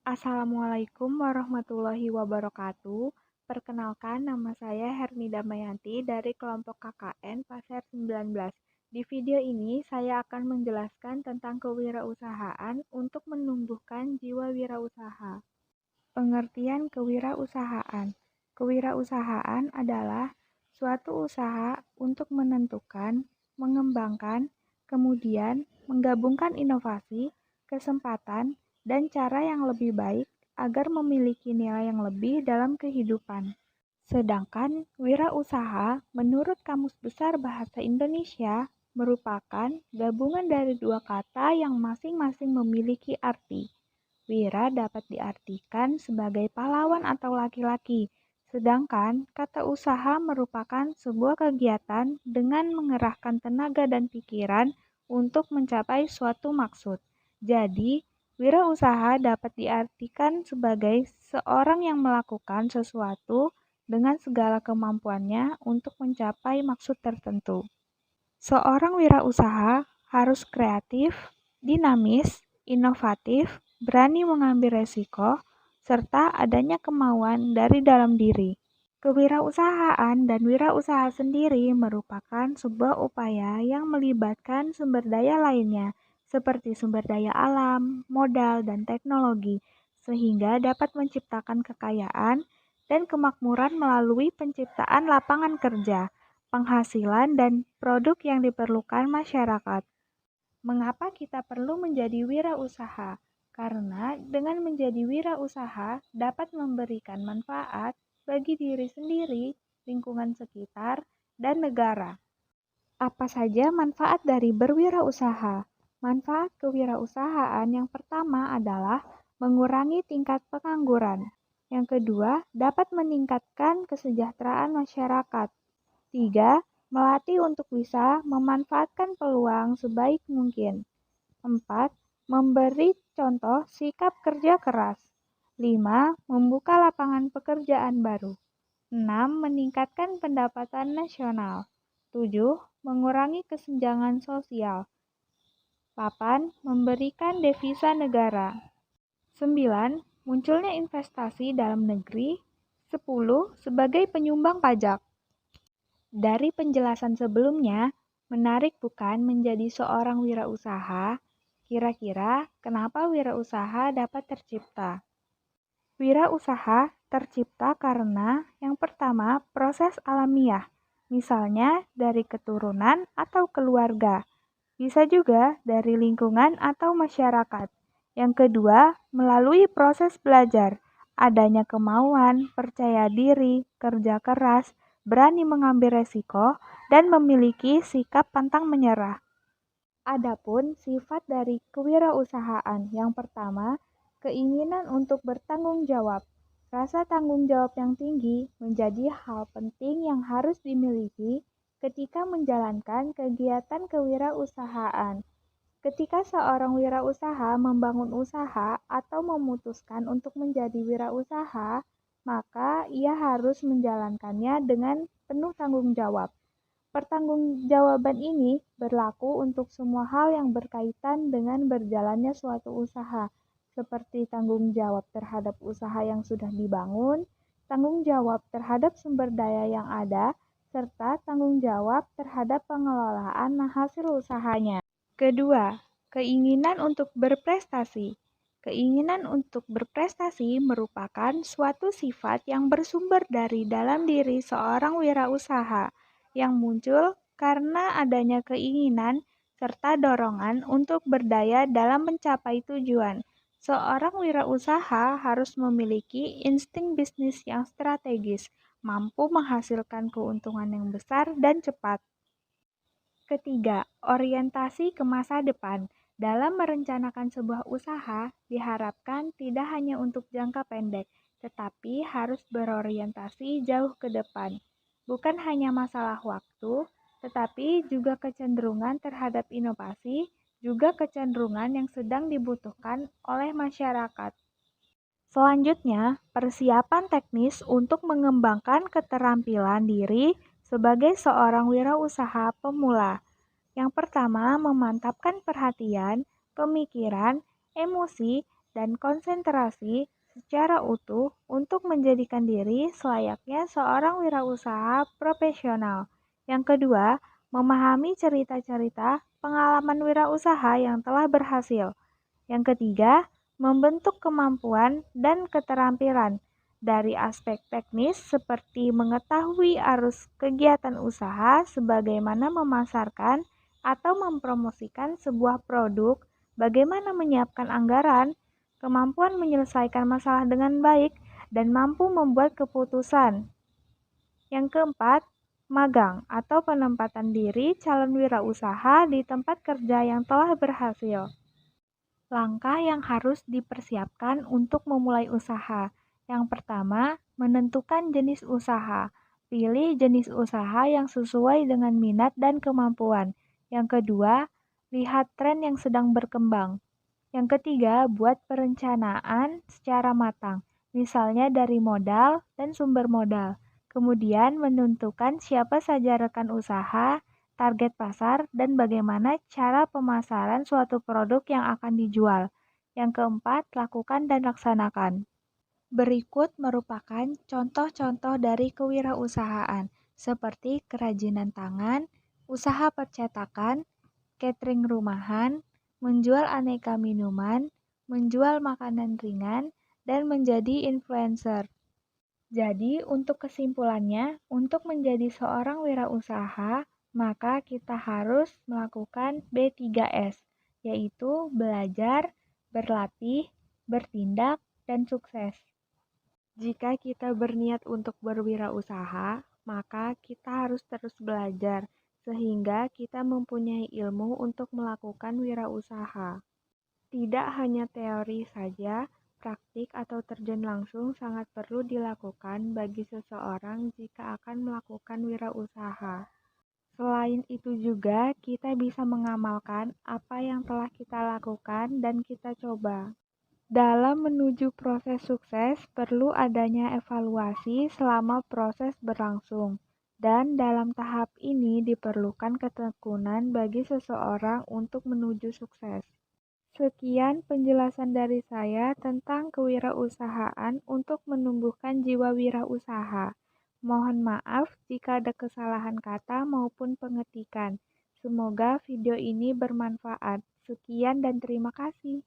Assalamualaikum warahmatullahi wabarakatuh. Perkenalkan, nama saya Herni Damayanti dari kelompok KKN Pasar 19. Di video ini, saya akan menjelaskan tentang kewirausahaan untuk menumbuhkan jiwa wirausaha. Pengertian kewirausahaan. Kewirausahaan adalah suatu usaha untuk menentukan, mengembangkan, kemudian menggabungkan inovasi, kesempatan, dan cara yang lebih baik agar memiliki nilai yang lebih dalam kehidupan. Sedangkan wirausaha menurut Kamus Besar Bahasa Indonesia merupakan gabungan dari dua kata yang masing-masing memiliki arti. Wira dapat diartikan sebagai pahlawan atau laki-laki, sedangkan kata usaha merupakan sebuah kegiatan dengan mengerahkan tenaga dan pikiran untuk mencapai suatu maksud. Jadi, wirausaha dapat diartikan sebagai seorang yang melakukan sesuatu dengan segala kemampuannya untuk mencapai maksud tertentu. Seorang wirausaha harus kreatif, dinamis, inovatif, berani mengambil resiko, serta adanya kemauan dari dalam diri. Kewirausahaan dan wirausaha sendiri merupakan sebuah upaya yang melibatkan sumber daya lainnya, seperti sumber daya alam, modal, dan teknologi, sehingga dapat menciptakan kekayaan dan kemakmuran melalui penciptaan lapangan kerja, penghasilan, dan produk yang diperlukan masyarakat. Mengapa kita perlu menjadi wirausaha? Karena dengan menjadi wirausaha dapat memberikan manfaat bagi diri sendiri, lingkungan sekitar, dan negara. Apa saja manfaat dari berwirausaha? Manfaat kewirausahaan yang pertama adalah mengurangi tingkat pengangguran. Yang kedua, dapat meningkatkan kesejahteraan masyarakat. 3. Melatih untuk bisa memanfaatkan peluang sebaik mungkin. 4. Memberi contoh sikap kerja keras. 5. Membuka lapangan pekerjaan baru. 6. Meningkatkan pendapatan nasional. 7. Mengurangi kesenjangan sosial. 8. Memberikan devisa negara. 9. Munculnya investasi dalam negeri. 10. Sebagai penyumbang pajak. Dari penjelasan sebelumnya, menarik bukan menjadi seorang wirausaha? Kira-kira kenapa wirausaha dapat tercipta? Wirausaha tercipta karena yang pertama proses alamiah, misalnya dari keturunan atau keluarga. Bisa juga dari lingkungan atau masyarakat. Yang kedua, melalui proses belajar, adanya kemauan, percaya diri, kerja keras, berani mengambil resiko, dan memiliki sikap pantang menyerah. Adapun sifat dari kewirausahaan yang pertama, keinginan untuk bertanggung jawab. Rasa tanggung jawab yang tinggi menjadi hal penting yang harus dimiliki ketika menjalankan kegiatan kewirausahaan. Ketika seorang wirausaha membangun usaha atau memutuskan untuk menjadi wirausaha, maka ia harus menjalankannya dengan penuh tanggung jawab. Pertanggungjawaban ini berlaku untuk semua hal yang berkaitan dengan berjalannya suatu usaha, seperti tanggung jawab terhadap usaha yang sudah dibangun, tanggung jawab terhadap sumber daya yang ada, serta tanggung jawab terhadap pengelolaan hasil usahanya. Kedua, keinginan untuk berprestasi. Keinginan untuk berprestasi merupakan suatu sifat yang bersumber dari dalam diri seorang wirausaha, yang muncul karena adanya keinginan serta dorongan untuk berdaya dalam mencapai tujuan. Seorang wirausaha harus memiliki insting bisnis yang strategis, mampu menghasilkan keuntungan yang besar dan cepat. Ketiga, orientasi ke masa depan. Dalam merencanakan sebuah usaha, diharapkan tidak hanya untuk jangka pendek, tetapi harus berorientasi jauh ke depan. Bukan hanya masalah waktu, tetapi juga kecenderungan terhadap inovasi, juga kecenderungan yang sedang dibutuhkan oleh masyarakat. Selanjutnya, persiapan teknis untuk mengembangkan keterampilan diri sebagai seorang wirausaha pemula. Yang pertama, memantapkan perhatian, pemikiran, emosi, dan konsentrasi secara utuh untuk menjadikan diri selayaknya seorang wirausaha profesional. Yang kedua, memahami cerita-cerita pengalaman wirausaha yang telah berhasil. Yang ketiga, membentuk kemampuan dan keterampilan dari aspek teknis seperti mengetahui arus kegiatan usaha sebagaimana memasarkan atau mempromosikan sebuah produk, bagaimana menyiapkan anggaran, kemampuan menyelesaikan masalah dengan baik, dan mampu membuat keputusan. Yang keempat, magang atau penempatan diri calon wirausaha di tempat kerja yang telah berhasil. Langkah yang harus dipersiapkan untuk memulai usaha. Yang pertama, menentukan jenis usaha. Pilih jenis usaha yang sesuai dengan minat dan kemampuan. Yang kedua, lihat tren yang sedang berkembang. Yang ketiga, buat perencanaan secara matang, misalnya dari modal dan sumber modal. Kemudian menentukan siapa saja rekan usaha, target pasar, dan bagaimana cara pemasaran suatu produk yang akan dijual. Yang keempat, lakukan dan laksanakan. Berikut merupakan contoh-contoh dari kewirausahaan, seperti kerajinan tangan, usaha percetakan, catering rumahan, menjual aneka minuman, menjual makanan ringan, dan menjadi influencer. Jadi, untuk kesimpulannya, untuk menjadi seorang wirausaha, maka kita harus melakukan B3S, yaitu belajar, berlatih, bertindak, dan sukses. Jika kita berniat untuk berwirausaha, maka kita harus terus belajar, sehingga kita mempunyai ilmu untuk melakukan wirausaha. Tidak hanya teori saja, praktik atau terjun langsung sangat perlu dilakukan bagi seseorang jika akan melakukan wirausaha. Selain itu juga, kita bisa mengamalkan apa yang telah kita lakukan dan kita coba. Dalam menuju proses sukses, perlu adanya evaluasi selama proses berlangsung, dan dalam tahap ini diperlukan ketekunan bagi seseorang untuk menuju sukses. Sekian penjelasan dari saya tentang kewirausahaan untuk menumbuhkan jiwa wirausaha. Mohon maaf jika ada kesalahan kata maupun pengetikan. Semoga video ini bermanfaat. Sekian dan terima kasih.